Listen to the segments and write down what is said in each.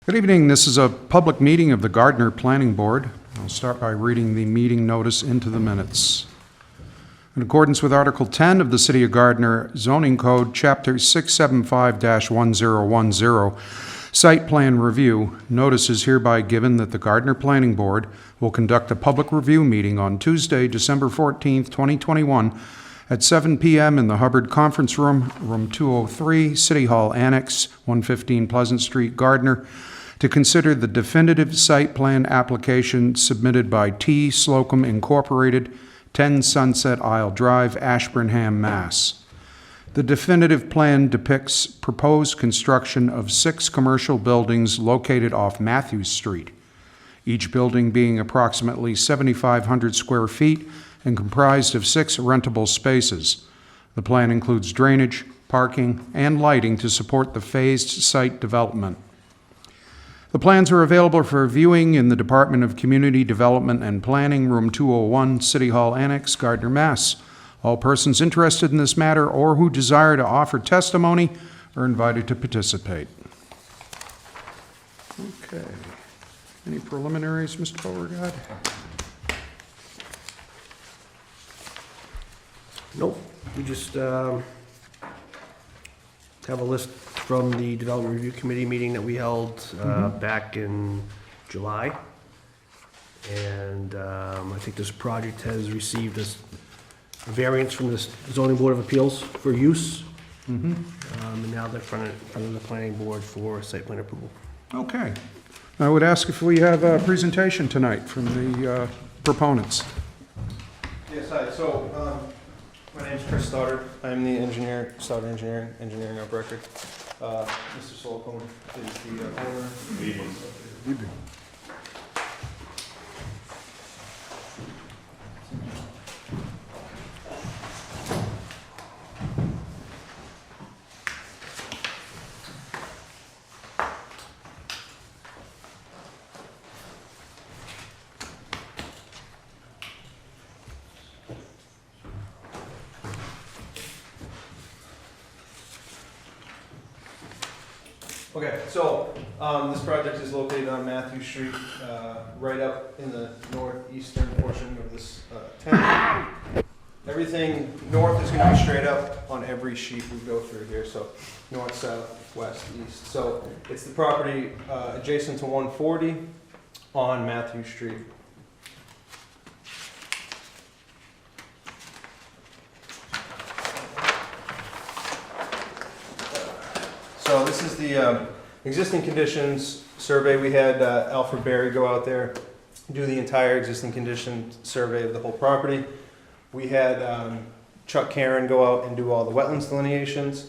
Good evening. This is a public meeting of the Gardner Planning Board. I'll start by reading the meeting notice into the minutes. In accordance with Article 10 of the City of Gardner Zoning Code, Chapter 675-1010, Site Plan Review, notice is hereby given that the Gardner Planning Board will conduct a public review meeting on Tuesday, December 14th, 2021, at 7 p.m. in the Hubbard Conference Room, Room 203, City Hall Annex, 115 Pleasant Street, Gardner, to consider the definitive site plan application submitted by T. Slocum Incorporated, 10 Sunset Isle Drive, Ashburnham, Mass. The definitive plan depicts proposed construction of 6 commercial buildings located off Matthews Street, each building being approximately 7,500 square feet and comprised of 6 rentable spaces. The plan includes drainage, parking, and lighting to support the phased site development. The plans are available for viewing in the Department of Community Development and Planning, Room 201, City Hall Annex, Gardner, Mass. All persons interested in this matter or who desire to offer testimony are invited to participate. Okay. Any preliminaries, Mr. Beauregard? Nope, we just have a list from the Development Review Committee meeting that we held back in July. And I think this project has received a variance from the Zoning Board of Appeals for use. And now they're in front of the Planning Board for site plan approval. Okay. I would ask if we have a presentation tonight from the proponents. Yes, hi. So, my name is Chris Stoddard. I'm the engineer, Stoddard Engineering of record. Mr. Slocum is the owner. Okay, so this project is located on Matthew Street, right up in the northeastern portion of this town. Everything north is going to be straight up on every sheet we go through here, so north, south, west, east. So it's the property adjacent to 140 on Matthew Street. So this is the existing conditions survey. We had Alfred Berry go out there, do the entire existing condition survey of the whole property. We had Chuck Karen go out and do all the wetlands delineations.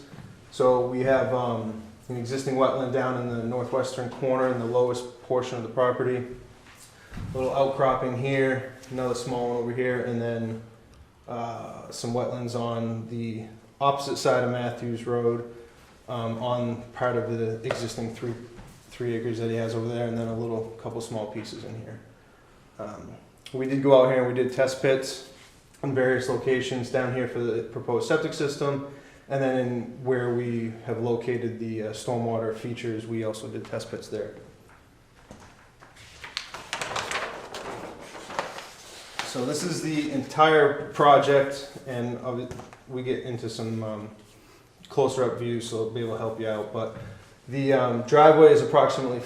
So we have an existing wetland down in the northwestern corner in the lowest portion of the property. A little outcropping here, another small one over here, and then some wetlands on the opposite side of Matthews Road. On part of the existing three acres that he has over there, and then a couple small pieces in here. We did go out here and we did test pits in various locations down here for the proposed septic system, and then in where we have located the stormwater features, we also did test pits there. So this is the entire project, and we get into some closer up view, so it'll be able to help you out. But the driveway is going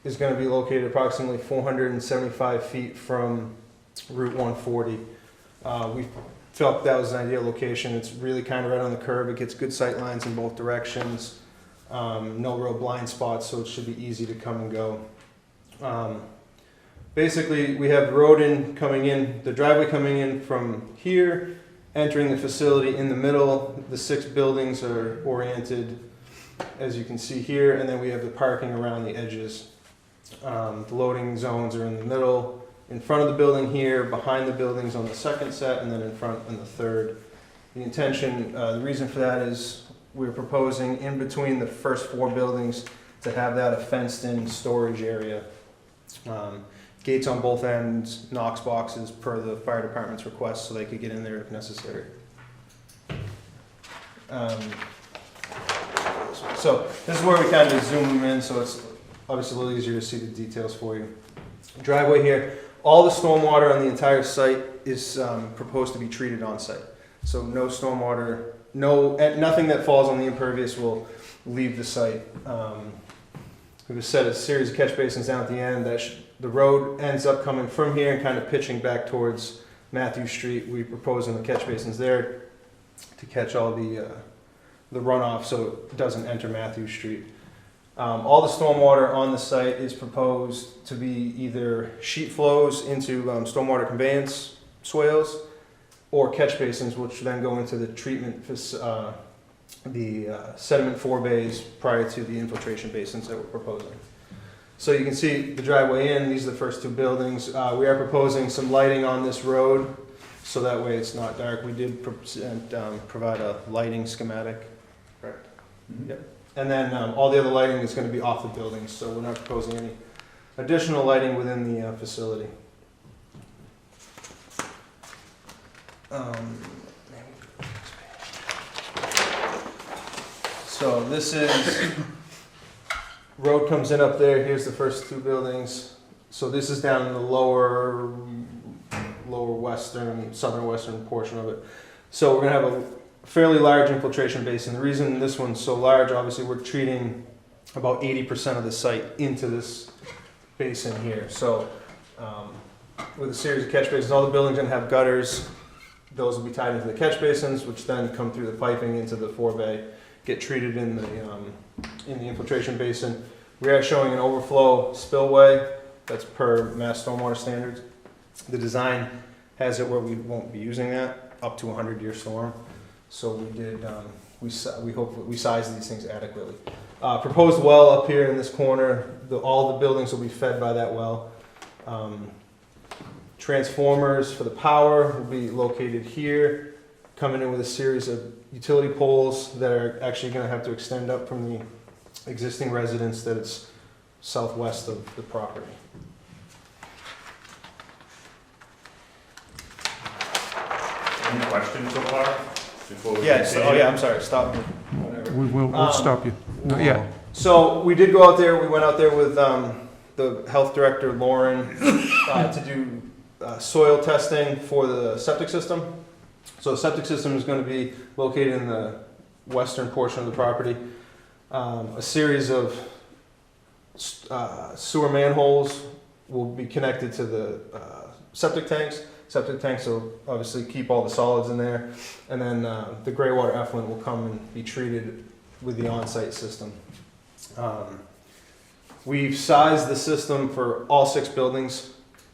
to be located approximately 475 feet from Route 140. We felt that was an ideal location. It's really kind of right on the curve. It gets good sight lines in both directions. No real blind spots, so it should be easy to come and go. Basically, we have the road the driveway coming in from here, entering the facility in the middle. The 6 buildings are oriented, as you can see here, and then we have the parking around the edges. The loading zones are in the middle, in front of the building here, behind the buildings on the second set, and then in front on the third. The intention, the reason for that is we're proposing in between the first 4 buildings to have that a fenced-in storage area. Gates on both ends, Knox boxes per the fire department's request, so they could get in there if necessary. So this is where we kind of zoom them in, so it's obviously a little easier to see the details for you. Driveway here, all the stormwater on the entire site is proposed to be treated on site. So no stormwater, nothing that falls on the impervious will leave the site. We've set a series of catch basins down at the end. The road ends up coming from here and kind of pitching back towards Matthew Street. We're proposing the catch basins there to catch all the runoff so it doesn't enter Matthew Street. All the stormwater on the site is proposed to be either sheet flows into stormwater conveyance swales or catch basins, which then go into the treatment, sediment forebays prior to the infiltration basins that we're proposing. So you can see the driveway in, these are the first two buildings. We are proposing some lighting on this road, so that way it's not dark. We did provide a lighting schematic. Correct. Mhm. Yep. And then all the other lighting is going to be off the buildings, so we're not proposing any additional lighting within the facility. So this is, road comes in up there, here's the first two buildings. So this is down in the lower western, southern western portion of it. So we're gonna have a fairly large infiltration basin. The reason this one's so large, obviously we're treating about 80% of the site into this basin here. So with a series of catch basins, all the buildings are gonna have gutters. Those will be tied into the catch basins, which then come through the piping into the forebay, get treated in the infiltration basin. We are showing an overflow spillway. That's per Mass Stormwater standards. The design has it where we won't be using that up to a 100-year storm. So we did. We hope we sized these things adequately. Proposed well up here in this corner. All the buildings will be fed by that well. Transformers for the power will be located here, coming in with a series of utility poles that are actually going to have to extend up from the existing residence that it's southwest of the property. Any questions so far? Before we Yes. continue? Oh yeah. I'm sorry. Stop me. Whatever. We'll stop you. No, yeah. So we did go out there. We went out there with the health director, Lauren, to do soil testing for the septic system. So the septic system is going to be located in the western portion of the property. A series of sewer manholes will be connected to the septic tanks. Septic tanks will obviously keep all the solids in there. And then the gray water effluent will come and be treated with the on-site system. We've sized the system for all 6 buildings,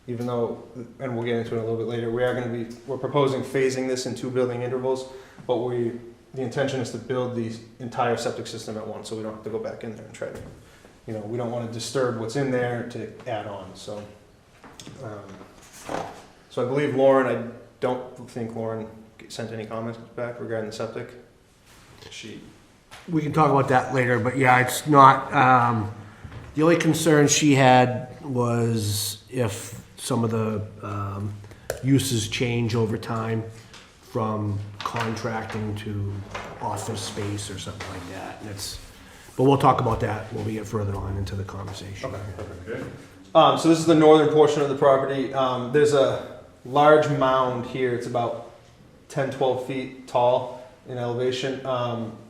even though, and we'll get into it a little bit later, we're proposing phasing this in 2 building intervals, but the intention is to build the entire septic system at once, so we don't have to go back in there and try to, we don't want to disturb what's in there to add on, so. So I believe Lauren, I don't think Lauren sent any comments back regarding the septic. We can talk about that later, but yeah, it's not, the only concern she had was if some of the uses change over time from contracting to office space or something like that. And but we'll talk about that when we get further on into the conversation. Okay. Okay. So this is the northern portion of the property. There's a large mound here. It's about 10, 12 feet tall in elevation.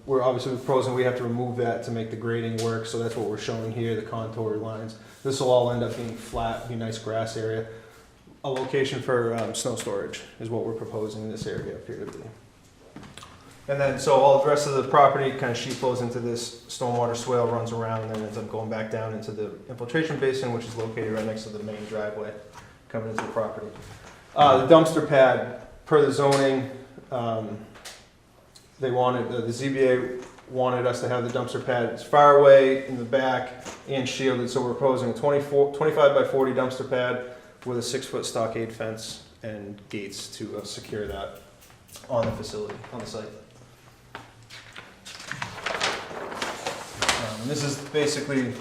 We're obviously proposing we have to remove that to make the grading work. So that's what we're showing here, the contour lines. This will all end up being flat, be a nice grass area. A location for snow storage is what we're proposing in this area up here to be. And then, so all the rest of the property kind of sheet flows into this stormwater swale, runs around, and then ends up going back down into the infiltration basin, which is located right next to the main driveway coming into the property. The dumpster pad, per the zoning, they wanted, the ZBA wanted us to have the dumpster pad as far away in the back and shielded, so we're proposing a 25 by 40 dumpster pad with a 6-foot stockade fence and gates to secure that on the facility, on the site. And this is basically,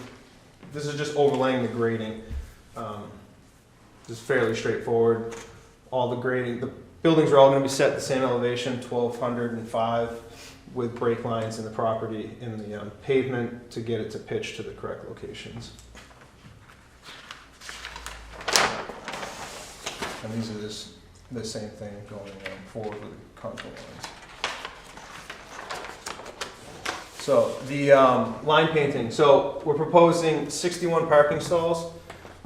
this is just overlaying the grading. This is fairly straightforward. All the grading, the buildings are all going to be set at the same elevation, 1205. with brake lines in the property, in the pavement, to get it to pitch to the correct locations. And these are the same thing going forward with the contour lines. So the line painting, so we're proposing 61 parking stalls,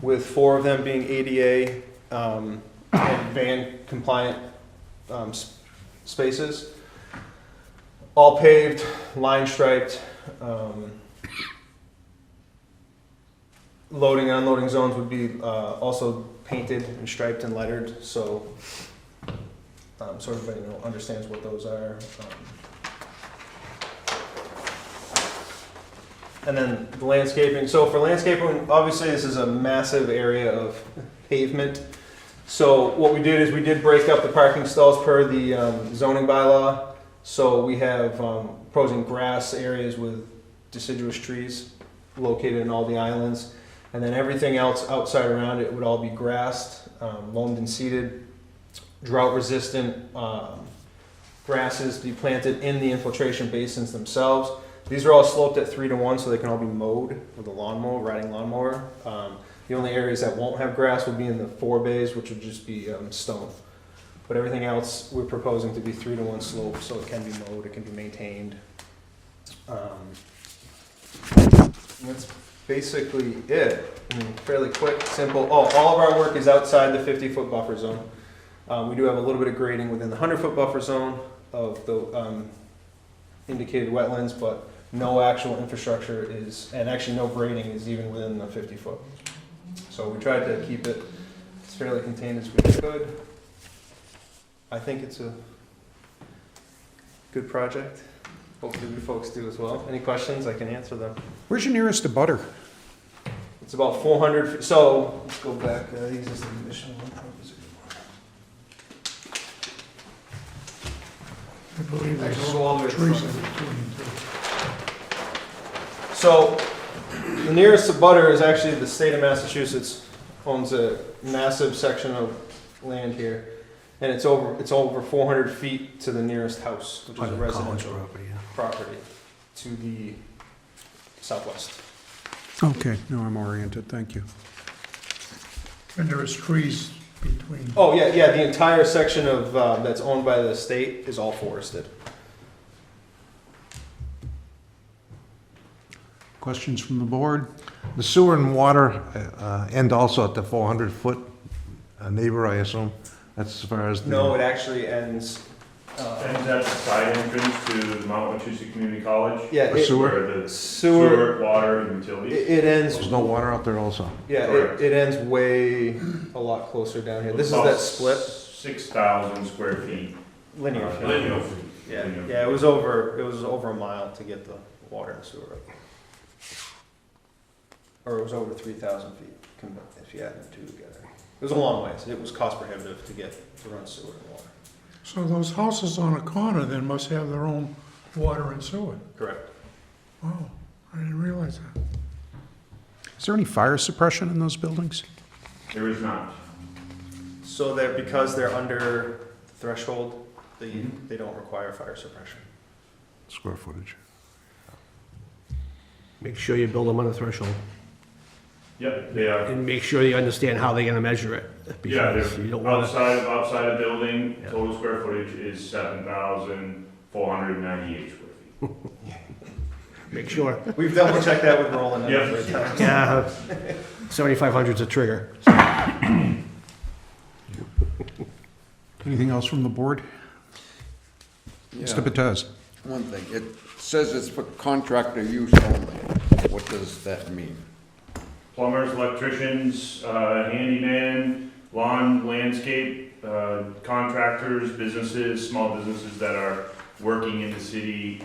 with 4 of them being ADA and van compliant spaces. All paved, line striped. Loading and unloading zones would be also painted and striped and lettered, so everybody understands what those are. And then the landscaping. So for landscaping, obviously this is a massive area of pavement. So what we did is we did break up the parking stalls per the zoning bylaw. So we have proposing grass areas with deciduous trees located in all the islands. And then everything else outside around it would all be grassed, loamed and seeded, drought resistant grasses to be planted in the infiltration basins themselves. These are all sloped at 3-to-1, so they can all be mowed with a lawnmower, riding lawnmower. The only areas that won't have grass would be in the 4 bays, which would just be stone. But everything else we're proposing to be 3-to-1 slope, so it can be mowed, it can be maintained. That's basically it. I mean, fairly quick, simple. Oh, all of our work is outside the 50-foot buffer zone. We do have a little bit of grading within the 100-foot buffer zone of the indicated wetlands, but no actual infrastructure is, and actually no grading is even within the 50-foot. So we tried to keep it as fairly contained as we could. I think it's a good project. Hopefully you folks do as well. Any questions, I can answer them. Where's your nearest abutter? It's about 400 feet. So let's go back. These is the condition. I believe there's Actually, go all the way to the trees in front. between too. So the nearest abutter is actually the state of Massachusetts owns a massive section of land here, and it's over 400 feet to the nearest house, which is a residential property to the southwest. Okay, no, I'm oriented, thank you. And there is trees between. Oh yeah, yeah. The entire section of that's owned by the state is all forested. Questions from the board? The sewer and water end also at the 400-foot neighbor, I assume? That's as far as the... No, it actually ends. And that's the side entrance to the Mount Wachusett Community College? Yeah, Or sewer? Where the Sewer. sewer, water, and utilities? It ends. There's no water out there also? Yeah, Correct. it ends way a lot closer down here. This is About that split 6,000 square feet. linear. Linear feet. Yeah, Linear yeah. It was over a mile to get the water and sewer up. Or it was over 3,000 feet if you add the two together. It was a long ways. It was cost prohibitive to run sewer and water. So those houses on a corner then must have their own water and sewer. Correct. Wow, I didn't realize that. Is there any fire suppression in those buildings? There is not. So that because they're under threshold, they don't require fire suppression. Square footage. Make sure you build them on the threshold, Yep, they are. and make sure you understand how they're gonna measure it. Yeah, because you they're don't wanna. outside the building, Yeah. total square footage is 7,498 square feet. Make sure. We've double checked that with Roland. Yes. Yeah, 7,500's a trigger. Anything else from the board? Mr. Batez? One thing, it says it's for contractor use only. What does that mean? Plumbers, electricians, handyman, lawn, landscape, contractors, businesses, small businesses that are working in the city,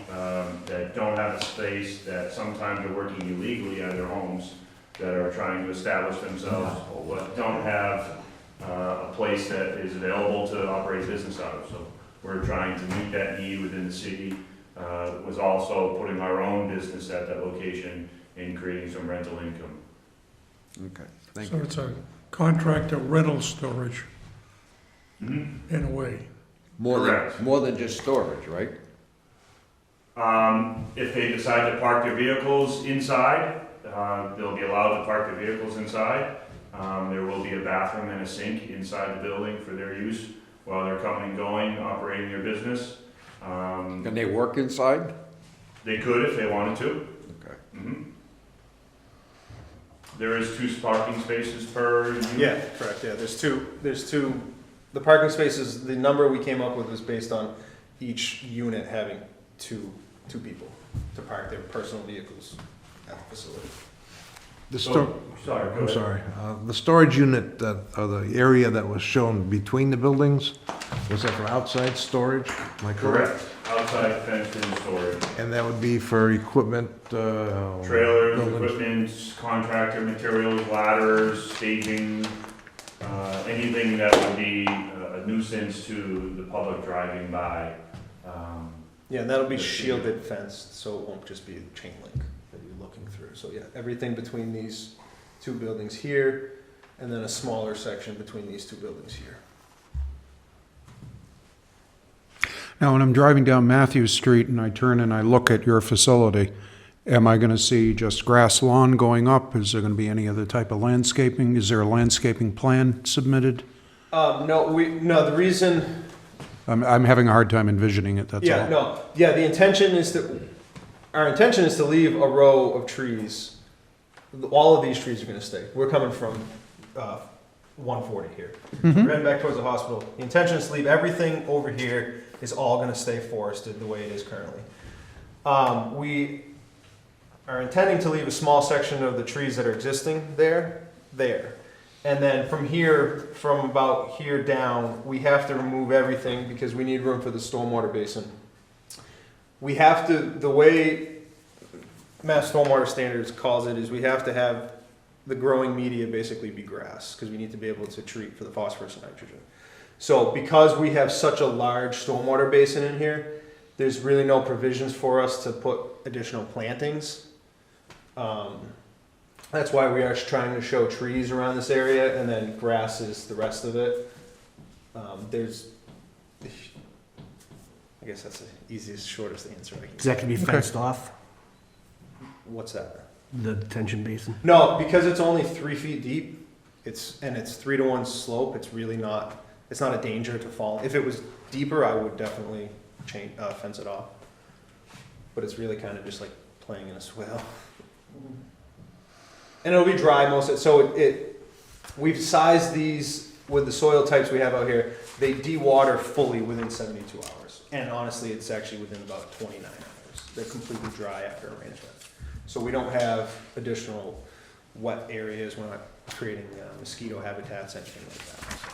that don't have a space, that sometimes are working illegally out of their homes, that are trying to establish themselves, but don't have a place that is available to operate a business out of. So we're trying to meet that need within the city. Was also putting our own business at that location and creating some rental income. Okay, thank So you. it's a contractor rental storage Mm-hmm. in a way. More Correct. than just storage, right? If they decide to park their vehicles inside, they'll be allowed to park their vehicles inside. There will be a bathroom and a sink inside the building for their use while they're coming and going, operating their business. Can they work inside? They could if they wanted to. Okay. Mhm. There is 2 parking spaces per unit. Yeah, correct, yeah, there's two, the parking spaces, the number we came up with was based on each unit having two people to park their personal vehicles at the facility. The So- sto- Sorry, go I'm ahead. sorry, the storage unit, or the area that was shown between the buildings, was that for outside storage? Am I Correct. Outside fenced-in storage. And that would be for equipment, Trailers, buildings? equipment, contractor materials, ladders, staging, anything that would be a nuisance to the public driving by. Yeah, and that'll be Let's see. shielded fenced, so it won't just be a chain link that you're looking through. So yeah, everything between these 2 buildings here, and then a smaller section between these 2 buildings here. Now, when I'm driving down Matthews Street and I turn and I look at your facility, am I going to see just grass lawn going up? Is there going to be any other type of landscaping? Is there a landscaping plan submitted? No, the reason, I'm having a hard time envisioning it, that's yeah, all. no, yeah, our intention is to leave a row of trees. All of these trees are gonna stay. We're coming from, 140 here. We're heading back towards the hospital. The intention is to leave everything over here is all gonna stay forested the way it is currently. We are intending to leave a small section of the trees that are existing there. And then from here, from about here down, we have to remove everything because we need room for the stormwater basin. We have to, the way Mass Stormwater Standards calls it is we have to have the growing media basically be grass because we need to be able to treat for the phosphorus and nitrogen. So because we have such a large stormwater basin in here, there's really no provisions for us to put additional plantings. That's why we are trying to show trees around this area and then grass is the rest of it. I guess that's the easiest, shortest answer I can Is that gonna be fenced off, What's that? the detention basin? No, because it's only 3 feet deep, it's 3-to-1 slope, it's really not, it's not a danger to fall. If it was deeper, I would definitely fence it off. But it's really kind of just like playing in a swale. And it'll be dry most of it, so we've sized these with the soil types we have out here, they de-water fully within 72 hours. And honestly, it's actually within about 29 hours. They're completely dry after arrangement. So we don't have additional wet areas, we're not creating mosquito habitats, anything like that.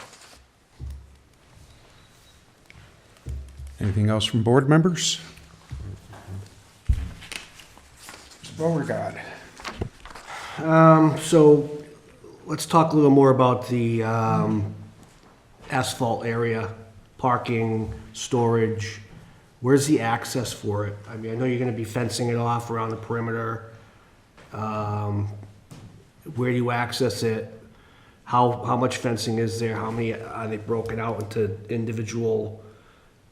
Anything else from board members? Mr. Beauregard. So let's talk a little more about the asphalt area, parking, storage. Where's the access for it? I mean, I know you're gonna be fencing it off around the perimeter. Where do you access it? How much fencing is there? How many, are they broken out into individual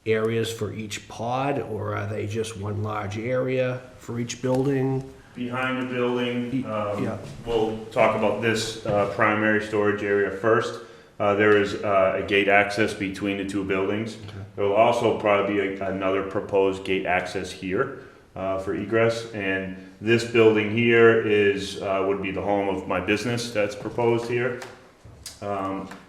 areas for each pod? Or are they just one large area for each building? Behind the building, Yeah. we'll talk about this primary storage area first. There is a gate access between the 2 buildings. There will also probably be another proposed gate access here for egress. And this building here would be the home of my business that's proposed here.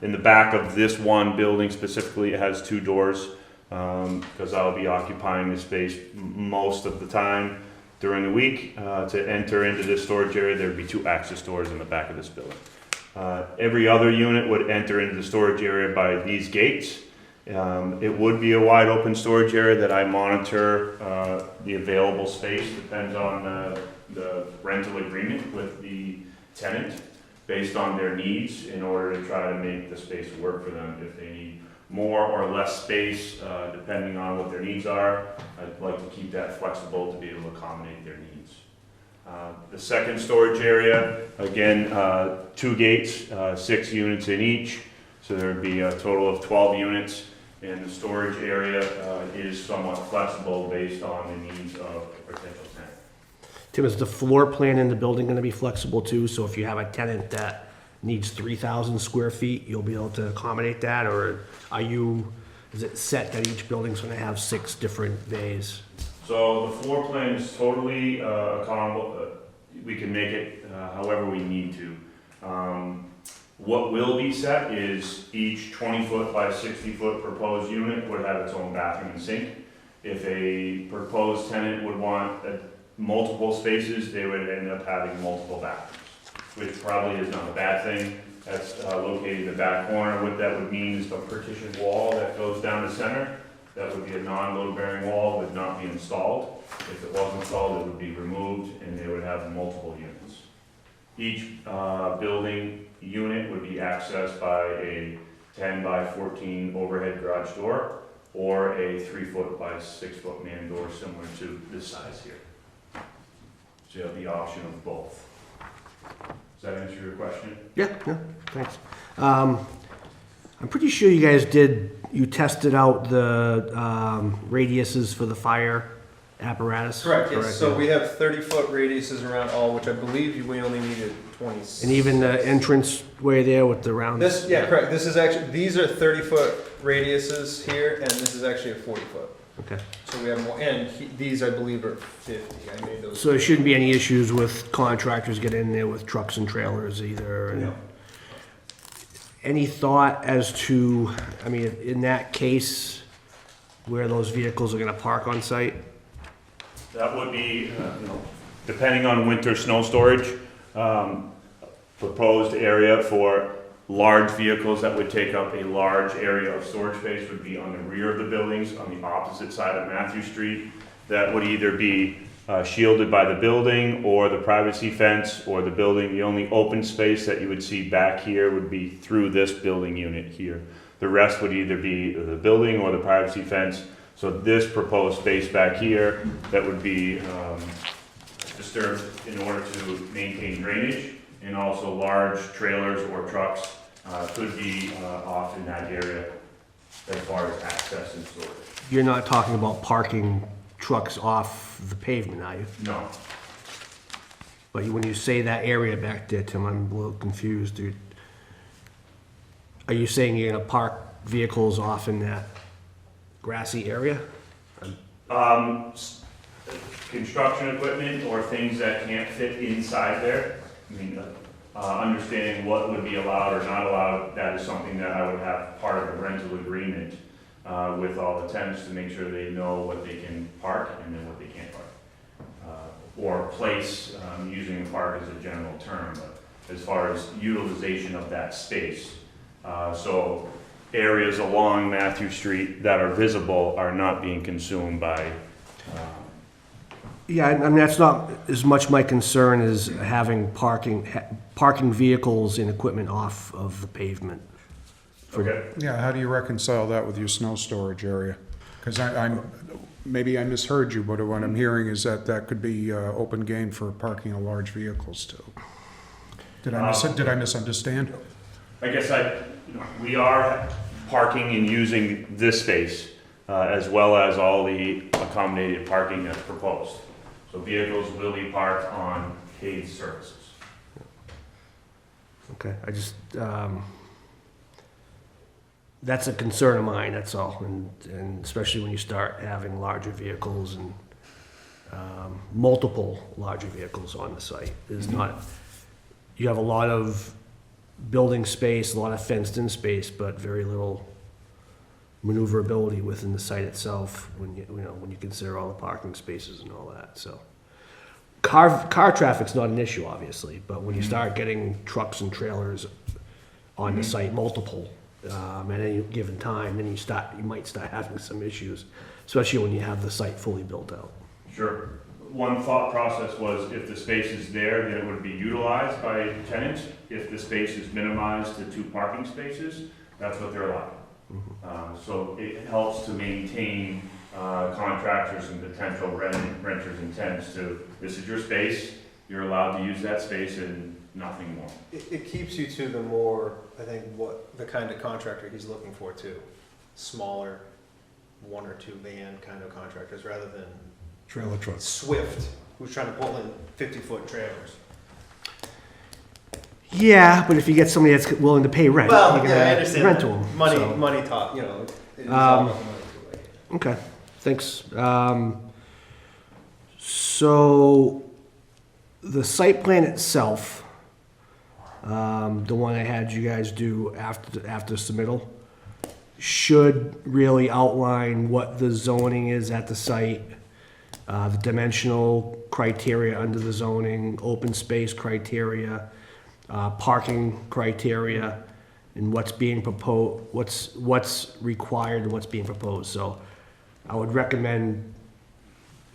In the back of this one building specifically, it has 2 doors because I'll be occupying the space most of the time. During the week, to enter into this storage area, there'd be 2 access doors in the back of this building. Every other unit would enter into the storage area by these gates. It would be a wide open storage area that I monitor the available space, depends on the rental agreement with the tenant based on their needs in order to try to make the space work for them. If they need more or less space, depending on what their needs are, I'd like to keep that flexible to be able to accommodate their needs. The second storage area, again, 2 gates, 6 units in each, so there would be a total of 12 units. And the storage area is somewhat flexible based on the needs of a potential tenant. Tim, is the floor plan in the building gonna be flexible too? So if you have a tenant that needs 3,000 square feet, you'll be able to accommodate that? Or is it set that each building's gonna have 6 different bays? So the floor plan is totally accountable. We can make it however we need to. What will be set is each 20-foot by 60-foot proposed unit would have its own bathroom and sink. If a proposed tenant would want multiple spaces, they would end up having multiple bathrooms, which probably is not a bad thing. That's located in the back corner. What that would mean is a partition wall that goes down the center. That would be a non-load bearing wall, would not be installed. If it was installed, it would be removed and they would have multiple units. Each building unit would be accessed by a 10 by 14 overhead garage door or a 3-foot by 6-foot man door similar to this size here. So you have the option of both. Does that answer your question? Yeah, thanks. I'm pretty sure you tested out the radiuses for the fire apparatus? Correct, yes. So yeah. we have 30-foot radiuses around all, which I believe we only needed 20. And even the entrance way there with the round? Correct. This is actually, these are 30-foot radiuses here, and this is actually a 40-foot. Okay. So we have more, and these I believe are 50. I made those. So there shouldn't be any issues with contractors getting in there with trucks and trailers either? And No. any thought as to, I mean, in that case, where those vehicles are gonna park on site? That would be, depending on winter snow storage, proposed area for large vehicles that would take up a large area of storage space would be on the rear of the buildings, on the opposite side of Matthew Street. That would either be shielded by the building or the privacy fence or the building. The only open space that you would see back here would be through this building unit here. The rest would either be the building or the privacy fence. So this proposed space back here, that would be disturbed in order to maintain drainage, and also large trailers or trucks could be off in that area as far as access and storage. You're not talking about parking trucks off the pavement, are you? No, But when you say that area back there, Tim, I'm a little confused, dude. Are you saying you're gonna park vehicles off in that grassy area? construction equipment or things that can't fit inside there. I mean, understanding what would be allowed or not allowed, that is something that I would have part of a rental agreement with all the tenants to make sure they know what they can park and then what they can't park. Or place, using park as a general term, but as far as utilization of that space. So areas along Matthew Street that are visible are not being consumed by Yeah, I mean, that's not as much my concern as having parking vehicles and equipment off of the pavement. Okay. Yeah, how do you reconcile that with your snow storage area? Because maybe I misheard you, but what I'm hearing is that could be open game for parking of large vehicles too. Did I misunderstand? I guess we are parking and using this space as well as all the accommodated parking that's proposed. So vehicles will be parked on paved surfaces. Okay, I just, that's a concern of mine, that's all, and especially when you start having larger vehicles and multiple larger vehicles on the site. There's not, you have a lot of building space, a lot of fenced-in space, but very little maneuverability within the site itself when you consider all the parking spaces and all that, so. Car traffic's not an issue, obviously, but when you start getting trucks and trailers on the site, multiple, at any given time, then you might start having some issues, especially when you have the site fully built out. Sure. One thought process was if the space is there, then it would be utilized by tenants. If the space is minimized to 2 parking spaces, that's what they're allowed. So it helps to maintain contractors and potential renters and tenants to, this is your space, you're allowed to use that space and nothing more. It keeps you to the more, I think, what the kind of contractor he's looking for too. smaller, one or two van kind of contractors, rather than Trailer trucks. Swift, who's trying to pull in 50-foot trailers. Yeah, but if you get somebody that's willing to pay rent, Well, you're yeah, I gonna understand rent that. to them. Money talk, you know, it's all about the money too, like. Okay, thanks. So, the site plan itself, the one I had you guys do after submittal, should really outline what the zoning is at the site, the dimensional criteria under the zoning, open space criteria, parking criteria, and what's being proposed, what's required and what's being proposed. So I would recommend,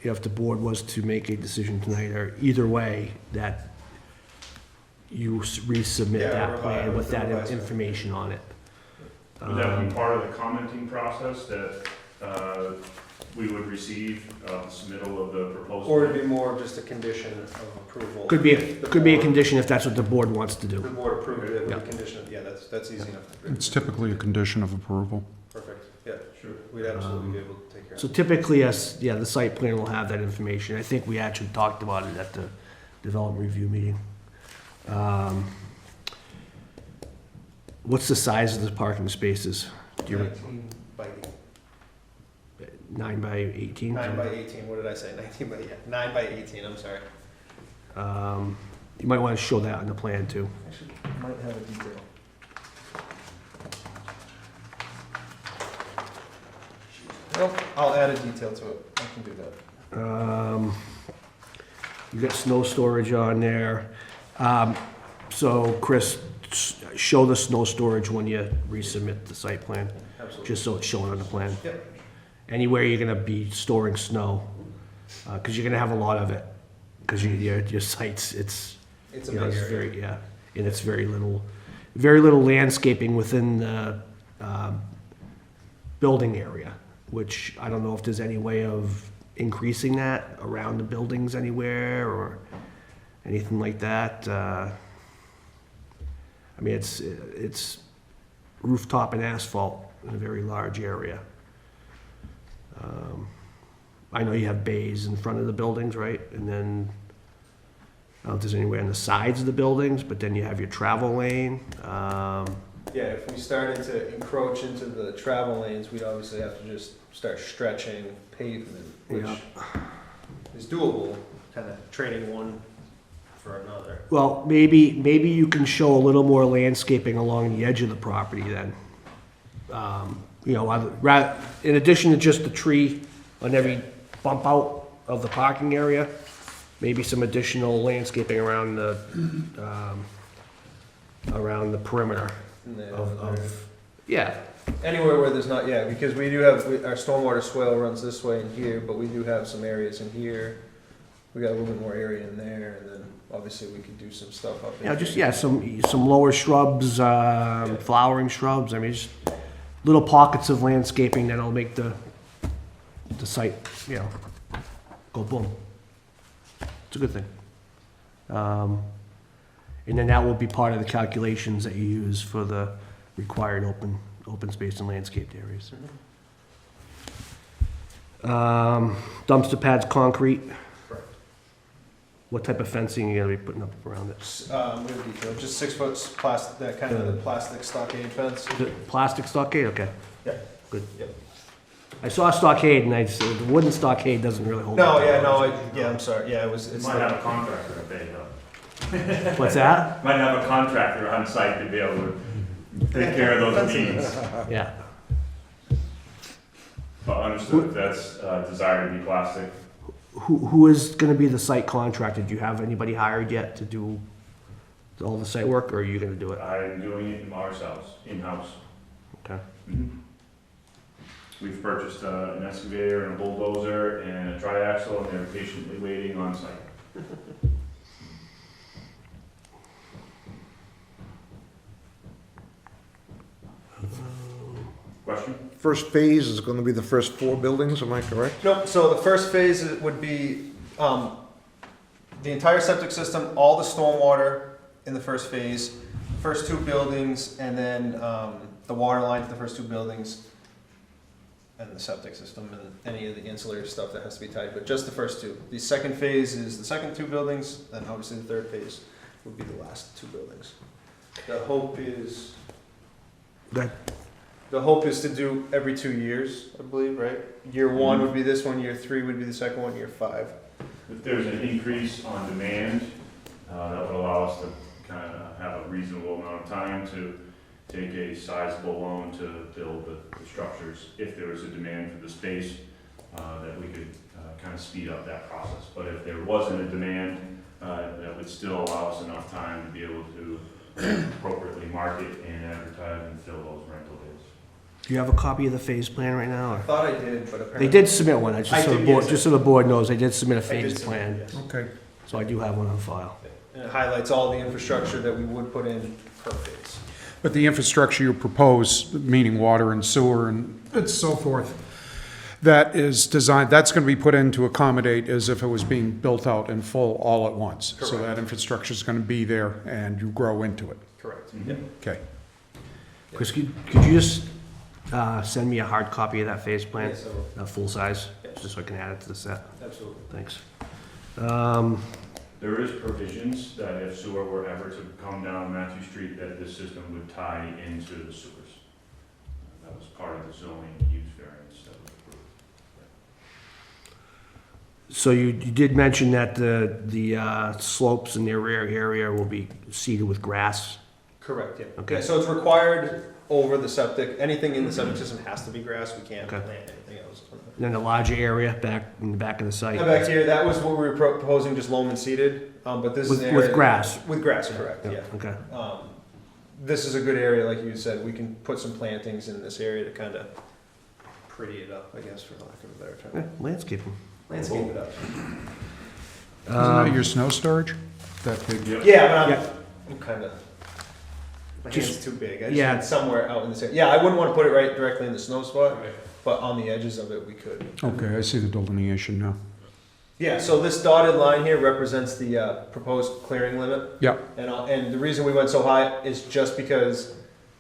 if the board was to make a decision tonight, or either way, that you resubmit Yeah, that revise- plan with that revise it. information on it. Would that be part of the commenting process that we would receive, submittal of the proposal? Or it'd be more of just a condition of approval. Could be, The could be a board- condition if that's what the board wants to The do. board approved it with Yeah. a condition, yeah, that's easy enough. It's typically a condition of approval. Perfect, yeah, Sure. we'd absolutely be able to take care of So it. typically, yes, yeah, the site plan will have that information. I think we actually talked about it at the development review meeting. What's the size of the parking spaces? Do you, 19 by 9 by 18? 9 by 18, what did I say, 19 by, yeah, 9 by 18, I'm sorry. You might want to show that on the plan too. Actually, might have a detail. Nope, I'll add a detail to it, I can do that. You got snow storage on there. So Chris, show the snow storage when you resubmit the site plan, Absolutely. just so it's shown on the plan. Yep. Anywhere you're gonna be storing snow, because you're gonna have a lot of it, because your site's, it's, It's a you know, big it's area. very, yeah, and it's very little landscaping within the building area, which I don't know if there's any way of increasing that around the buildings anywhere or anything like that. I mean, it's rooftop and asphalt in a very large area. I know you have bays in front of the buildings, right? And then, I don't know if there's anywhere on the sides of the buildings, but then you have your travel lane. Yeah, if we started to encroach into the travel lanes, we'd obviously have to just start stretching pavement, which Yeah. is doable, kind of trading one for another. Well, maybe you can show a little more landscaping along the edge of the property then. You know, in addition to just the tree on every bump out of the parking area, maybe some additional landscaping around the perimeter in the- of, yeah. Anywhere where there's not, yeah, because we do have, our stormwater swale runs this way and here, but we do have some areas in here. We got a little bit more area in there, and then obviously we could do some stuff up in Yeah, here. just, yeah, some lower shrubs, flowering shrubs, I mean, just little pockets of landscaping that'll make the site, you know, go boom. It's a good thing. And then that will be part of the calculations that you use for the required open space and landscaped areas. Dumpster pads, concrete. Correct. What type of fencing are you gonna be putting up around it? We have detail, just 6 foot plastic, that kind of the plastic stockade fence. Is it plastic stockade? Okay. Yeah. Good. Yep. I saw a stockade and I said, the wooden stockade doesn't really hold No, up. yeah, no, I'm sorry, yeah, it's Might have like, a contractor, I think, though. What's that? Might have a contractor on site to be able to take care of those needs. Yeah. But understood, if that's desired to be plastic. Who is gonna be the site contractor? Do you have anybody hired yet to do all the site work, or are you gonna do it? I'm doing it ourselves, in-house. Okay. We've purchased an excavator and a bulldozer and a triaxle, and they're patiently waiting on site. Question? First phase is gonna be the first 4 buildings, am I correct? nope, so the first phase would be, the entire septic system, all the stormwater in the first phase, first 2 buildings, and then, the water line to the first 2 buildings, and the septic system and any of the ancillary stuff that has to be tied, but just the first two. The second phase is the second two buildings, and obviously the third phase would be the last two buildings. The hope is, That, the hope is to do every 2 years, I believe, right? Year one would be this one, year three would be the second one, year five. If there's an increase on demand, that would allow us to kind of have a reasonable amount of time to take a sizable loan to build the structures. If there was a demand for the space, that we could kind of speed up that process. But if there wasn't a demand, that would still allow us enough time to be able to appropriately market and advertise and fill those rental days. do you have a copy of the phase plan right now? I Or? thought I did, but They apparently. did submit one, I just so did, the board, yes. just so the board knows, they did submit a I did phase submit, plan, yes. Okay. so I do have one on file. And it highlights all the infrastructure that we would put in per phase. But the infrastructure you propose, meaning water and sewer and so forth, that is designed, that's going to be put in to accommodate as if it was being built out in full all at once. So Correct. that infrastructure is going to be there and you grow into it. Correct. Mhm. Yep. Okay. Chris, could you just send me a hard copy of that phase plan, Yes, I will. full size, Yes. just so I can add it to the set? Absolutely. Thanks. There is provisions that if sewer were ever to come down Matthew Street, that this system would tie into the sewers. That was part of the zoning use variance that was approved. So you did mention that the slopes in the rear area will be seeded with grass? Correct, yeah. Okay. Yeah, so it's required over the septic, anything in the septic system has to be grass, we can't Okay. plant anything else. And then the larger area back in the back of the site? Now back here, that was what we were proposing, just loam and seeded, but this is With, an with area. grass? With grass, correct, yeah. Okay. This is a good area, like you said, we can put some plantings in this area to kind of pretty it up, I guess, for lack of a better Yeah, term. landscaping. Landscape it up. Isn't that your snow storage? That big? Yep. Yeah, but Yeah. I'm kind of, my Just- hand's too big, I yeah. just need somewhere out in this area. Yeah, I wouldn't want to put it right directly in the snow spot, but on the edges of it, we could. Okay, I see the delineation now. Yeah, so this dotted line here represents the proposed clearing limit. Yeah. And the reason we went so high is just because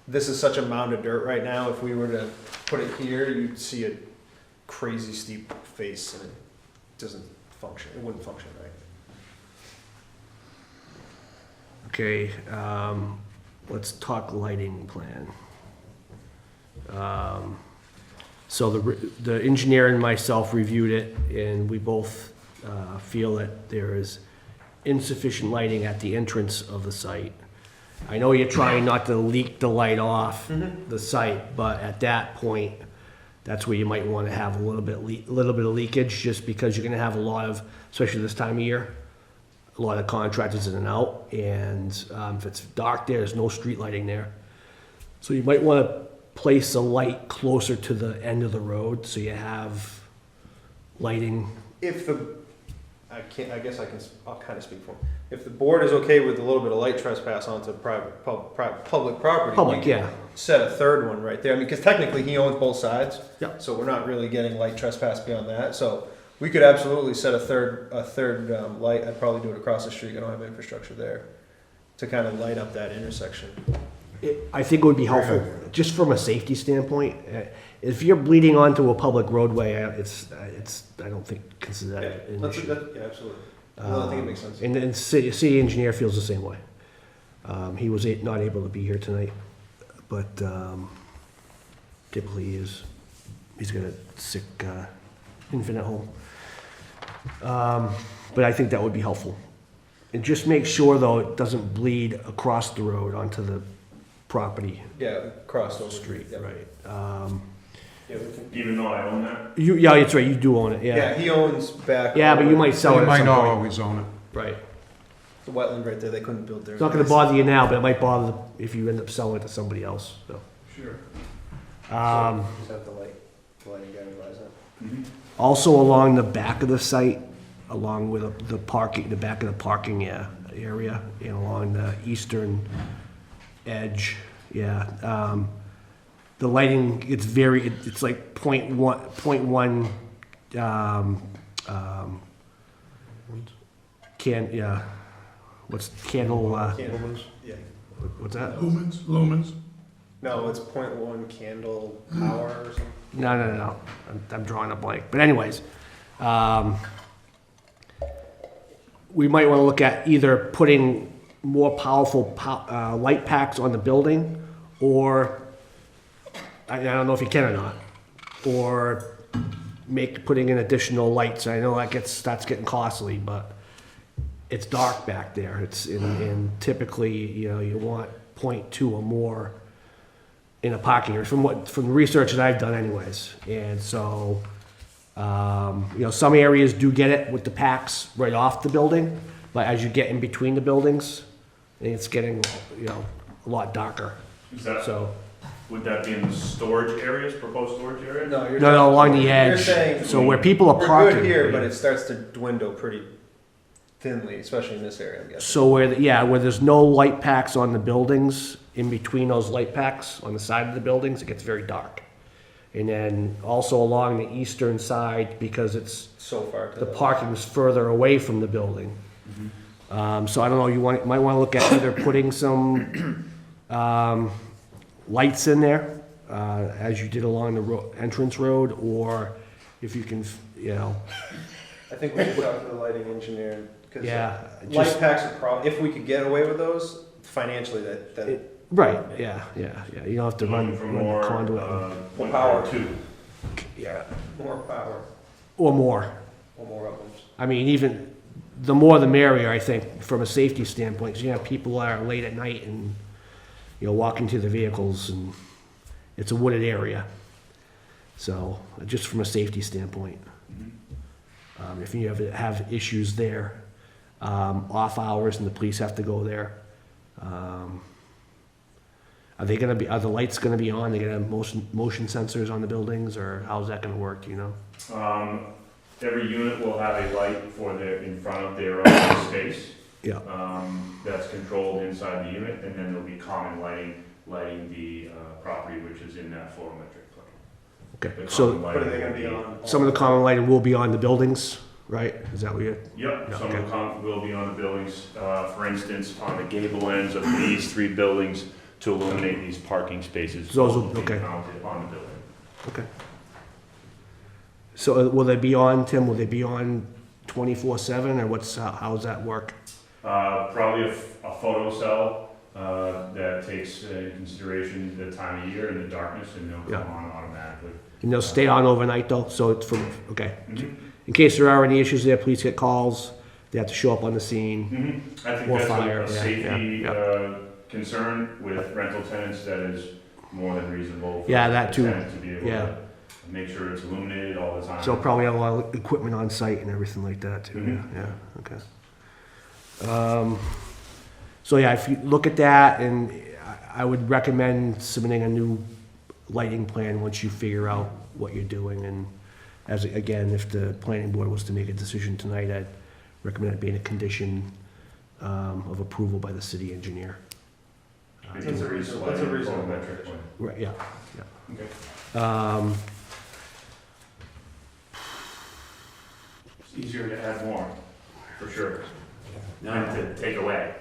this is such a mound of dirt right now. If we were to put it here, you'd see a crazy steep face and it doesn't function, it wouldn't function right. Okay, let's talk lighting plan. So the engineer and myself reviewed it, and we both feel that there is insufficient lighting at the entrance of the site. I know you're trying not to leak the light off the site, but at that point, that's where you might want to have a little bit of leakage, just because you're gonna have a lot of, especially this time of year, a lot of contractors in and out, and if it's dark there's no street lighting there. So you might want to place a light closer to the end of the road, so you have lighting. If I guess I'll kind of speak for him. If the board is okay with a little bit of light trespass onto public property. Public, we can yeah. Set a third one right there. I mean, because technically he owns both sides. Yeah. So we're not really getting light trespass beyond that. So we could absolutely set a third light. I'd probably do it across the street. I don't have infrastructure there to kind of light up that intersection. I think it would be helpful, just from a safety standpoint. If you're bleeding onto a public roadway, I don't think, consider that an issue. Yeah, absolutely. No, I think it makes sense. And then city engineer feels the same way. He was not able to be here tonight, but typically he's got a sick infant at home. But I think that would be helpful. And just make sure, though, it doesn't bleed across the road onto the property. Yeah, across the street. Yeah. Right. Yeah, we can. Even though I own that, Yeah, that's right, you do own it, Yeah, yeah. he owns back. Yeah, but you might sell You it at might some not point. always own it. Right. The wetland right there, they couldn't build there. It's not gonna bother you now, but it might bother if you end up selling it to somebody else, so. sure. Just have to the lighting guy realize that. Also along the back of the site, along with the parking, the back of the parking area, and along the eastern edge, yeah. The lighting, it's like point one, Candle, yeah. what's that? Lumens? No, it's 0.1 candle power or something. No. I'm drawing a blank. But anyways, we might want to look at either putting more powerful light packs on the building, or I don't know if you can or not, or putting in additional lights. I know that's getting costly, but it's dark back there. It's in typically, you want 0.2 or more in a parking area, from the research that I've done anyways. And so, some areas do get it with the packs right off the building, but as you get in between the buildings, it's getting, a lot darker. Is that, So, would that be in the storage areas, proposed storage areas? no, along the You're edge. saying So where people are we're parking. good here, but it starts to dwindle pretty thinly, especially in this area, I'm guessing. So where there's no light packs on the buildings, in between those light packs on the side of the buildings, it gets very dark. And then also along the eastern side, because it's, So far to the parking's further away from the building. So I don't know, might want to look at either putting some lights in there, as you did along the entrance road, or if you can, I think we should talk to the lighting engineer, because yeah. light packs are if we could get away with those, financially, that Right, yeah. You don't have to run For the more, conduit. More power. 2. Yeah. more power, Or more. or more of them. I mean, even the more the merrier, I think, from a safety standpoint. 'Cause, people are late at night and, walking to the vehicles, and it's a wooded area. So, just from a safety standpoint. If you have issues there, off hours and the police have to go there, are the lights gonna be on? They gonna have motion sensors on the buildings, or how's that gonna work, do you know? Every unit will have a light in front of their own space. Yeah. That's controlled inside the unit, and then there'll be common lighting the property, which is in that photometric plan. Okay, The so common But are lighting they gonna will be on? some of the common lighting will be on the buildings, right? Is that what you're? Yep, Yeah, some okay. of the will be on the buildings, for instance, on the gable ends of these 3 buildings to illuminate these parking spaces. Those will- be okay. mounted on the building. Okay. So will they be on, Tim, will they be on 24/7, or how's that work? Probably a photo cell, that takes into consideration the time of year and the darkness, and they'll Yeah. come on automatically. And they'll stay on overnight though, so it's okay. Mhm. In case there are any issues there, police get calls, they have to show up on the scene. Mhm. I think Or that's fire, a yeah, safety yeah, concern with rental tenants that is more than reasonable. For Yeah, that the too, tenant to be able yeah. to make sure it's illuminated all the time. So probably have a lot of equipment on site and everything like that too, Mhm. yeah, okay. So yeah, if you look at that, and I would recommend submitting a new lighting plan once you figure out what you're doing, and again, if the planning board was to make a decision tonight, I'd recommend it being a condition of approval by the city engineer. It That's a increase reasonable- lighting that's a reasonable photometric plan. Right, yeah. Okay. It's easier to add more, for sure, than to take away.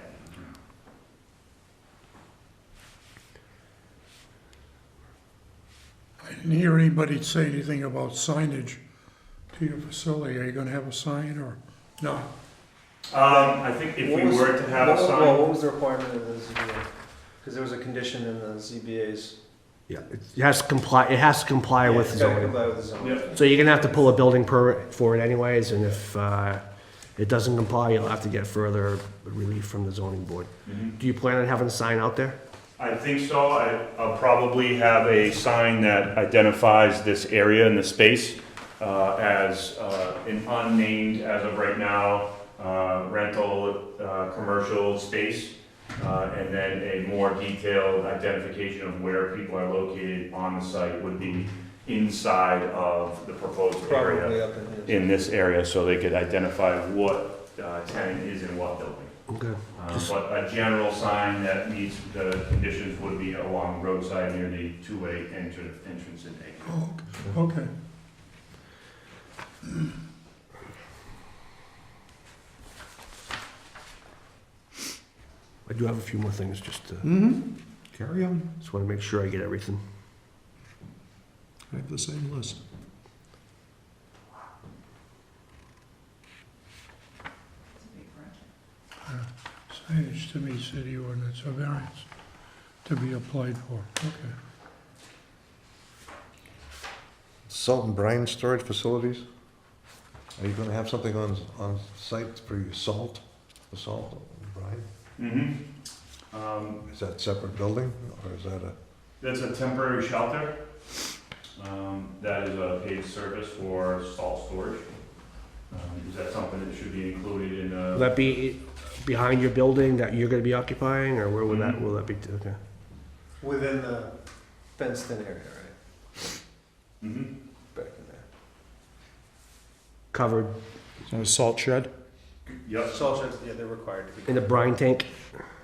I didn't hear anybody say anything about signage to your facility. Are you gonna have a sign or not? I think if we were to have a What sign, was the requirement of the ZBA? Because there was a condition in the ZBA's. Yeah, it has to comply with It's gotta zoning. comply with the zoning. yep, So you're gonna have to pull a building permit for it anyways, and if it doesn't comply, you'll have to get further relief from the zoning board. mhm. Do you plan on having a sign out there? I think so. I'll probably have a sign that identifies this area and the space as an unnamed, as of right now, rental, commercial space, and then a more detailed identification of where people are located on the site would be inside of the proposed area Probably up in his. in this area, so they could identify what tenant is in what building. Okay. But a general sign that meets the conditions would be along the roadside near the two-way entrance and exit. Oh, okay. I do have a few more things just to. Carry on. Just want to make sure I get everything. I have the same list. Signage to meet city ordinance, a variance to be applied for, okay. Salt and brine storage facilities? Are you gonna have something on site for your salt, the salt and brine? Is that a separate building, or is that a? That's a temporary shelter. That is a paid service for salt storage. Is that something that should be included in Will a? that be behind your building that you're going to be occupying, or where will that be? Okay. Within the fenced-in area, right? Mhm. Back in there. Covered Is that a salt shed? Yep, Salt sheds, yeah, they're required to be. in a brine tank?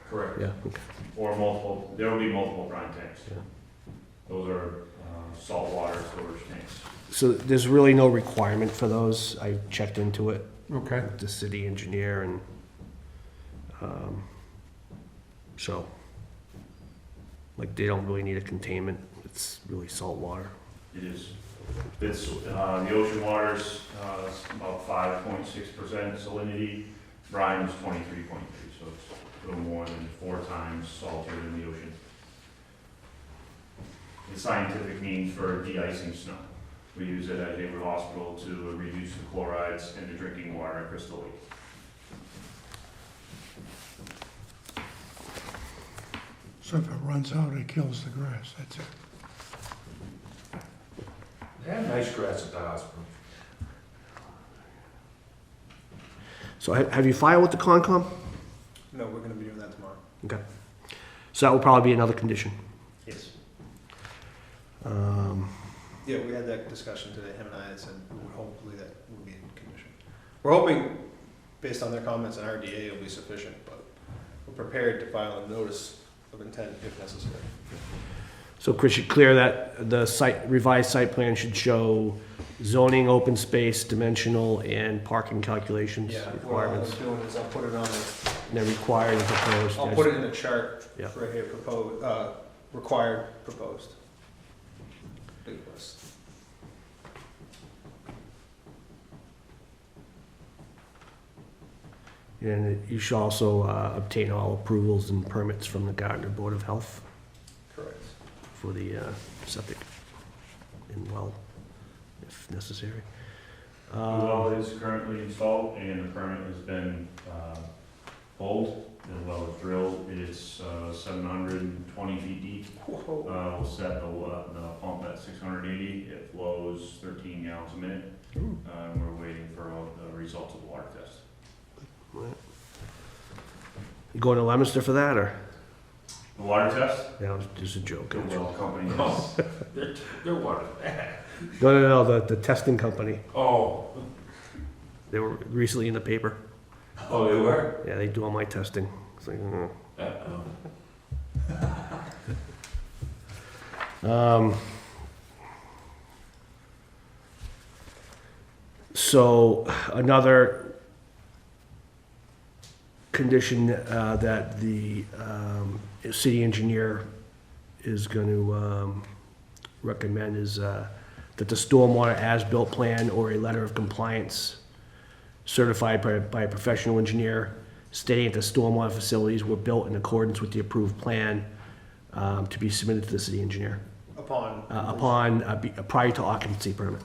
correct. Yeah. Okay. Or multiple, there will be multiple brine tanks. Yeah. Those are saltwater storage tanks. So there's really no requirement for those. I checked into it Okay. with the city engineer and, so, like, they don't really need a containment. It's really salt water. It is. It's, the ocean water's about 5.6% salinity. Brine is 23.3, so it's a little more than 4 times saltier than the ocean. The scientific means for de-icing snow. We use it at Hayward Hospital to reduce the chlorides in the drinking water at Crystal Lake. So if it runs out, it kills the grass, that's it. They have nice grass at the hospital. So have you filed with the Concom? No, we're gonna be doing that tomorrow. Okay. So that will probably be another condition. Yes. Um, Yeah, we had that discussion today, him and I, and said we would hopefully that would be in condition. We're hoping, based on their comments, an RDA will be sufficient, but we're prepared to file a notice of intent if necessary. So Chris, you clear that the revised site plan should show zoning, open space, dimensional, and parking calculations Yeah, what requirements. I'm doing is I'll put it on, And they're required and proposed. I'll put it in a chart Yeah. right here, required, proposed. Big list. And you should also obtain all approvals and permits from the Gardner Board of Health Correct. for the septic and well, if necessary. The well is currently installed and the permit has been pulled. The well is drilled. It is 720 feet deep. We'll set the pump at 680. It flows 13 gallons a minute. We're waiting for all the results of the water test. You going to Leominster for that, or? The water test? Yeah, it was just a joke. The well company is. Oh, their water's bad. No, the testing company. Oh, They were recently in the paper. oh, they were? Yeah, they do all my testing. It's like, So another condition that the city engineer is going to recommend is that the stormwater as-built plan or a letter of compliance certified by a professional engineer stating that the stormwater facilities were built in accordance with the approved plan to be submitted to the city engineer prior to occupancy permit.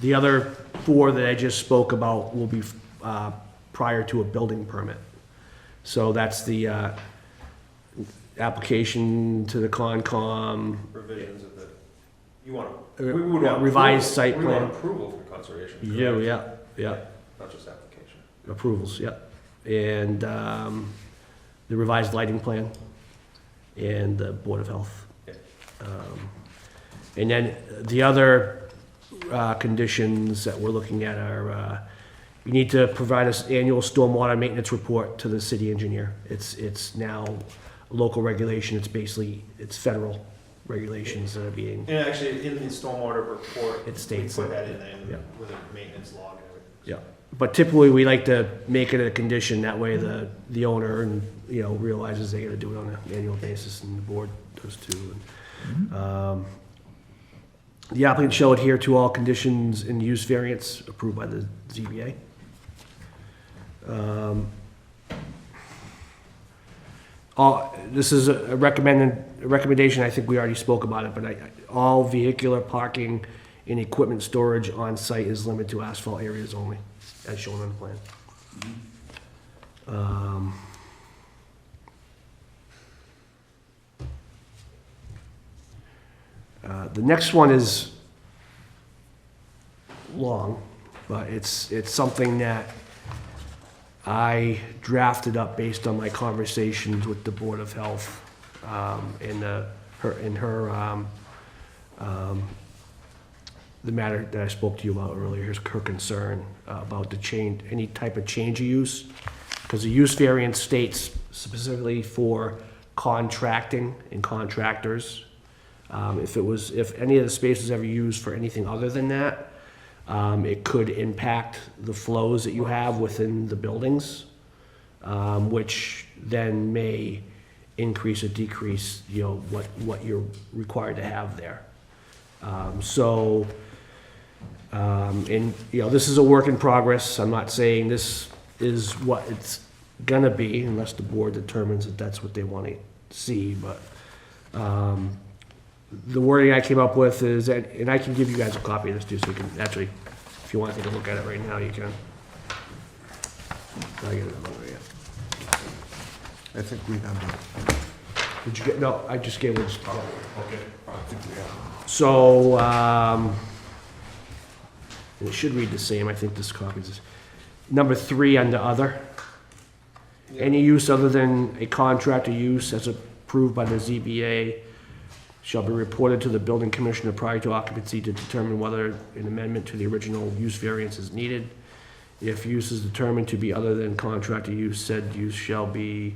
The other 4 that I just spoke about will be prior to a building permit. So that's the application to the Concom, Revisions of the, you want, Uh, we would want. revised approval- site We want plan. approval from conservation. yeah, correct? yeah, Not just application. approvals, yeah. And the revised lighting plan and the Board of Health. Yeah. And then the other conditions that we're looking at are, you need to provide us annual stormwater maintenance report to the city engineer. It's now local regulation, it's federal regulations that are being, And actually, in the stormwater report. It states We put that. that in there Yeah. with a maintenance log and everything. Yeah, but typically we like to make it a condition, that way the owner and, you know, realizes they gotta do it on an annual basis, and the board does too. The applicant shall adhere to all conditions in use variance approved by the ZBA. This is a recommendation, I think we already spoke about it, but all vehicular parking and equipment storage on site is limited to asphalt areas only, as shown on the plan. The next one is long, but it's something that I drafted up based on my conversations with the Board of Health, and the matter that I spoke to you about earlier, is her concern about the change, any type of change of use. Because the use variance states specifically for contracting and contractors. If any of the space was ever used for anything other than that, it could impact the flows that you have within the buildings, which then may increase or decrease, you know, what you're required to have there. And, you know, this is a work in progress. I'm not saying this is what it's gonna be unless the board determines that that's what they want to see, but, the wording I came up with is that, and I can give you guys a copy of this too, so you can actually, if you want to take a look at it right now, you can. I get it over here. I think we have that. Did you get, no, I just gave it this. Okay. I think we have So, and it should read the same, I think this copy is, number 3 under other. Any use other than a contractor use as approved by the ZBA shall be reported to the building commissioner prior to occupancy to determine whether an amendment to the original use variance is needed. If use is determined to be other than contractor use, said use shall be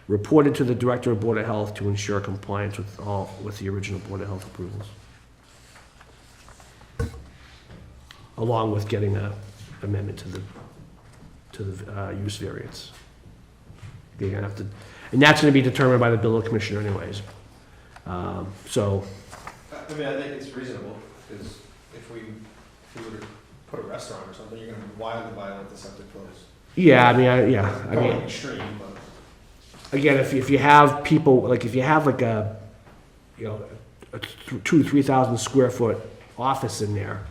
reported to the Director of Board of Health to ensure compliance with the original Board of Health approvals. Along with getting an amendment to the use variance. You're gonna have to, and that's gonna be determined by the building commissioner anyways. So, I mean, I think it's reasonable, because if we were to put a restaurant or something, you're gonna wildly violate the septic flows. yeah, I Going mean, extreme, but. again, if you have people, like if you have like a, you know, a 2,000-3,000 square foot office in there,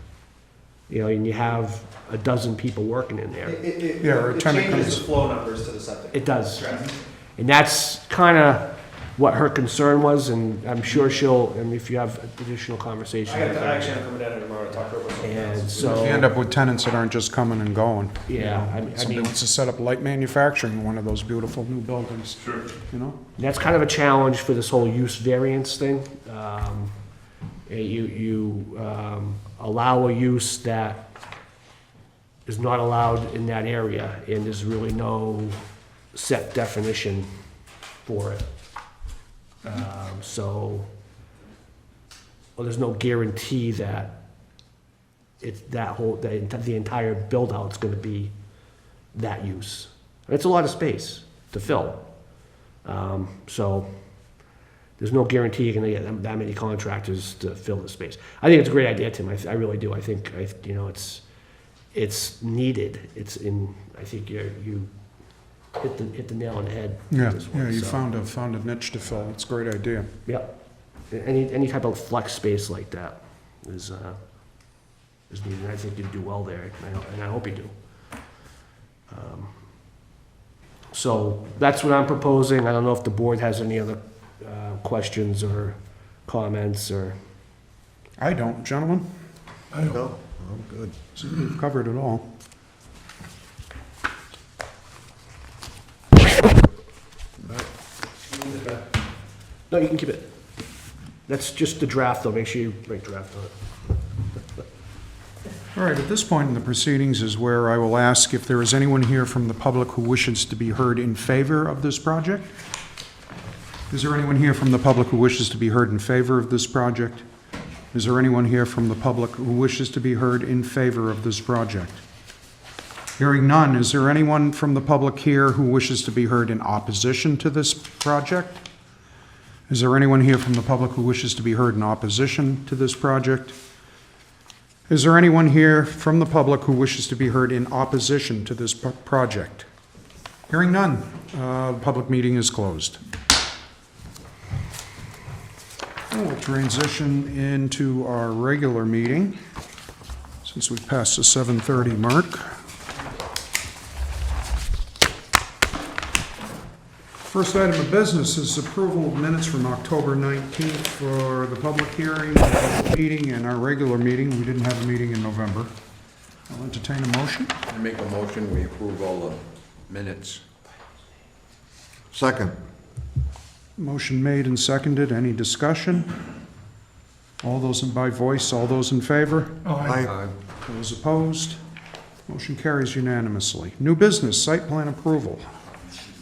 you know, and you have a dozen people working in there, Yeah, or a It tenant changes comes- the flow numbers to the septic. it does. Correct. And that's kind of what her concern was, and I'm sure she'll, and if you have additional conversation. I actually have to come down tomorrow to talk to her about something And else. You end so, up with tenants that aren't just coming and going. you Yeah, know. I mean- Somebody wants to set up light manufacturing in one of those beautiful new buildings, Sure. you know? that's kind of a challenge for this whole use variance thing. You allow a use that is not allowed in that area, and there's really no set definition for it. Well, there's no guarantee that it's the entire build-out's gonna be that use. It's a lot of space to fill. So, there's no guarantee you're gonna get that many contractors to fill the space. I think it's a great idea, Tim, I really do, I think, you know, it's needed, I think you hit the nail on the head. with Yeah, this one, yeah, you so. found a niche to fill. It's a great idea. Yep. Any type of flex space like that is needed, and I think you do well there, and I hope you do. So that's what I'm proposing. I don't know if the board has any other questions or comments, or, I don't, gentlemen. No, I'm good. So you've covered it all. no, you can keep it. That's just the draft, though. Make sure you write draft on it. All right, at this point in the proceedings is where I will ask if there is anyone here from the public who wishes to be heard in favor of this project. Is there anyone here from the public who wishes to be heard in favor of this project? Is there anyone here from the public who wishes to be heard in favor of this project? Hearing none, is there anyone from the public here who wishes to be heard in opposition to this project? Is there anyone here from the public who wishes to be heard in opposition to this project? Is there anyone here from the public who wishes to be heard in opposition to this project? Hearing none, the public meeting is closed. We'll transition into our regular meeting, since we've passed the 7:30 mark. First item of business is approval of minutes from October 19th for the public hearing, the public meeting, and our regular meeting. We didn't have a meeting in November. I'll entertain a motion. I make a motion, we approve all the minutes. Second. Motion made and seconded. Any discussion? All those by voice, all those in favor? Aye. Those opposed? Motion carries unanimously. New business, site plan approval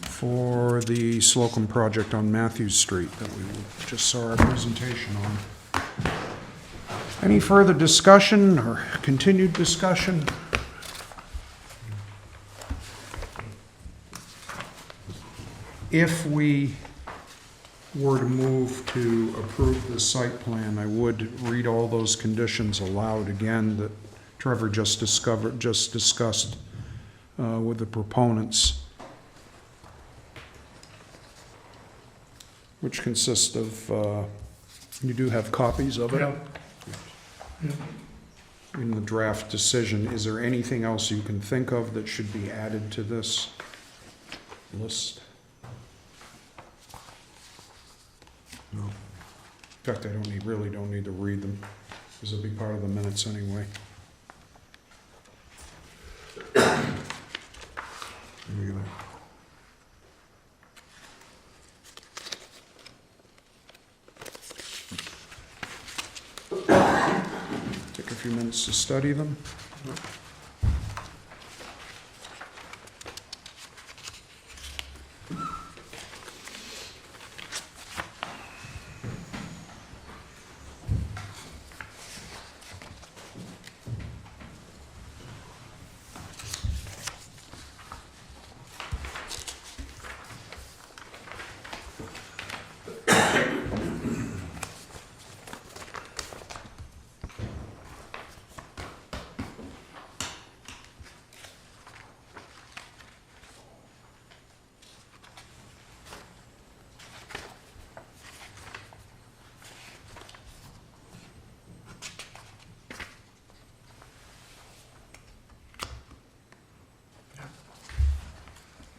for the Slocum project on Matthews Street that we just saw our presentation on. Any further discussion or continued discussion? If we were to move to approve the site plan, I would read all those conditions aloud again that Trevor just discussed with the proponents, which consist of, you do have copies of it Yeah. in the draft decision. Is there anything else you can think of that should be added to this list? No. In fact, I really don't need to read them, because it'll be part of the minutes anyway. You're gonna- Take a few minutes to study them.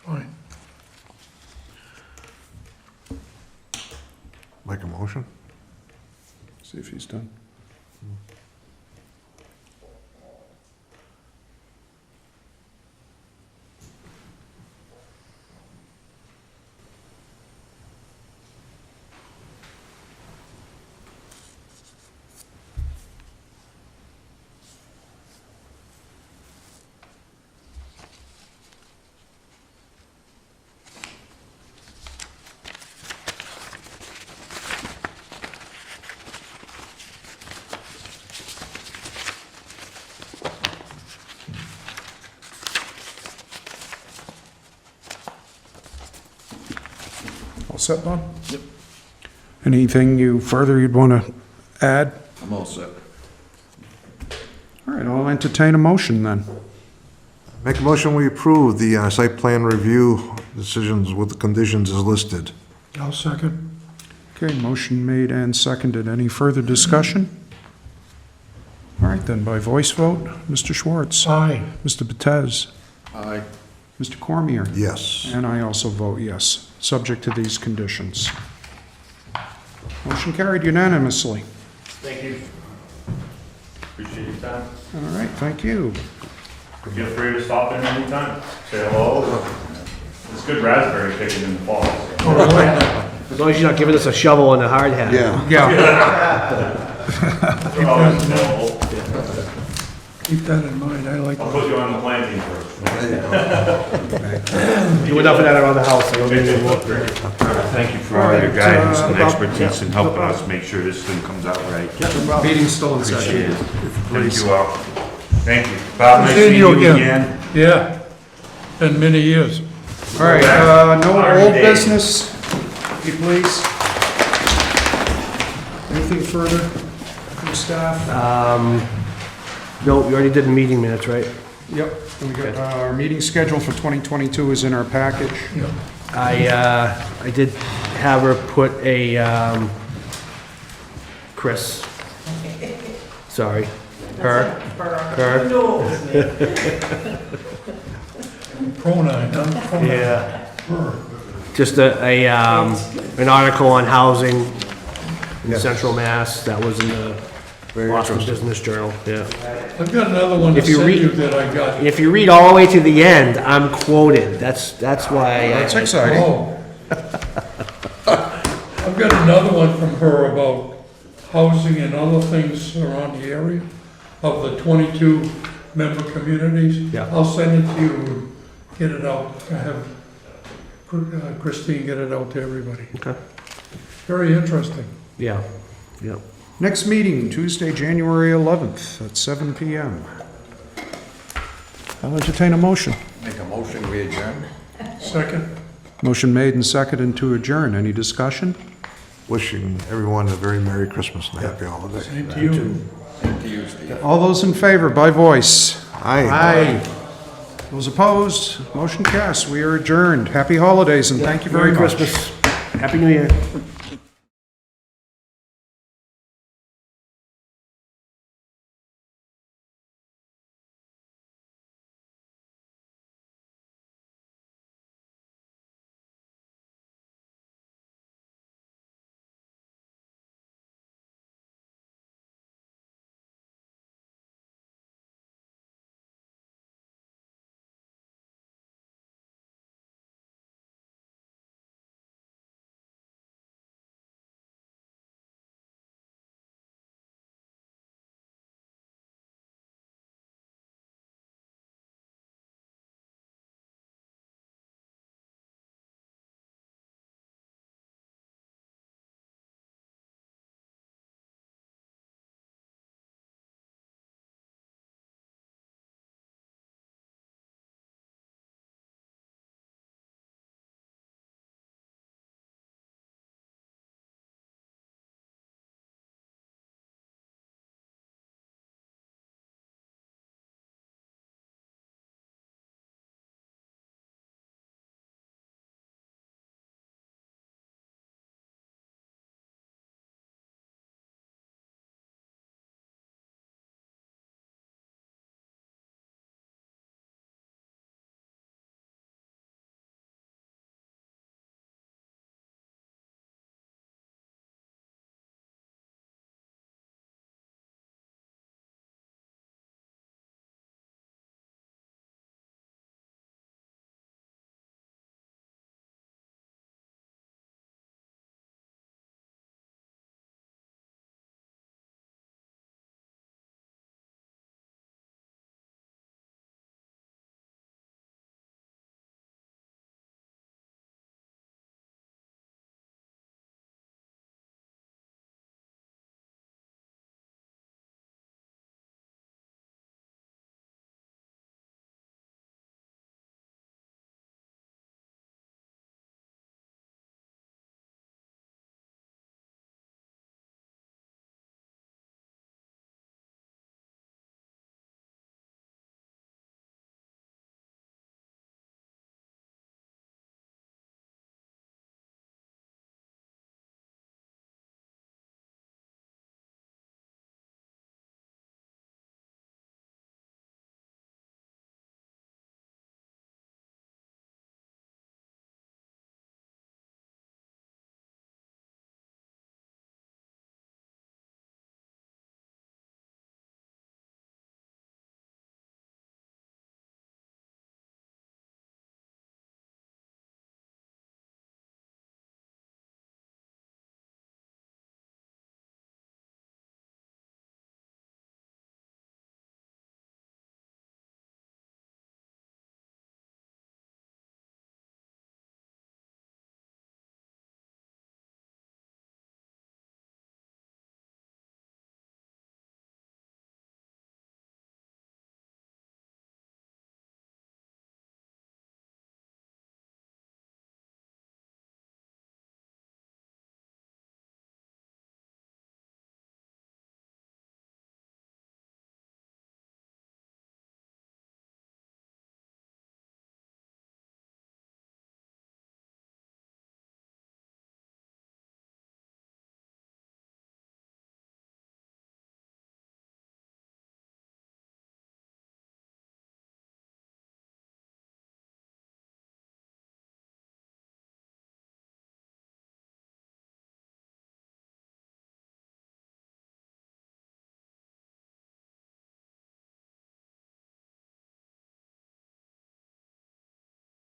Fine. Make a motion? See if he's done. All set, Bob? Yep. Anything further you'd want to add? I'm all set. All right, I'll entertain a motion then. Make a motion, we approve the site plan review decisions with the conditions as listed. I'll second. Okay, motion made and seconded. Any further discussion? All right, then, by voice vote, Mr. Schwartz. Aye. Mr. Betez. Aye. Mr. Cormier. Yes. And I also vote yes, subject to these conditions. Motion carried unanimously. Thank you. Appreciate your time. All right, thank you. Feel free to stop in anytime, say hello. It's good raspberry picking in the fall. As long as you're not giving us a shovel and a hard hat. Yeah. Yeah, They're always available. Keep that in mind, I like I'll that. put you on the planting first. Do enough of that around the house, I don't need any more. Thank you for all your guidance and expertise in helping us make sure this thing comes out right. meeting's still in Appreciate session. it. Thank you all. Thank you. Bob, nice Seeing seeing you you again. again. Yeah, been many years. All right, no old business, if you please. Anything further from staff? No, we already did the meeting minutes, right? Yep, and we got, our meeting schedule for 2022 is in our package. I did have her put a, Chris. Sorry. Her. Pronoun, huh? Pronoun. Yeah. Just an article on housing in Central Mass, that was in the Boston Business Journal, yeah. I've got another one to If you send read- you that I got. And if you read all the way to the end, I'm quoted, that's why. That's exciting. Oh. I've got another one from her about housing and other things around the area of the 22 member communities. Yeah. I'll send it to you and get it out. I have Christine get it out to everybody. Okay. Very interesting. Yeah, yeah. Next meeting, Tuesday, January 11th at 7 PM. I'll entertain a motion. Make a motion, we adjourn? Second. Motion made and seconded to adjourn. Any discussion? Wishing everyone a very Merry Christmas and Happy Holidays. Same to you. Same to you, Steve. All those in favor, by voice? Aye. Aye. Those opposed? Motion cast. We are adjourned. Happy holidays and thank you very Merry much. Christmas, Happy New Year.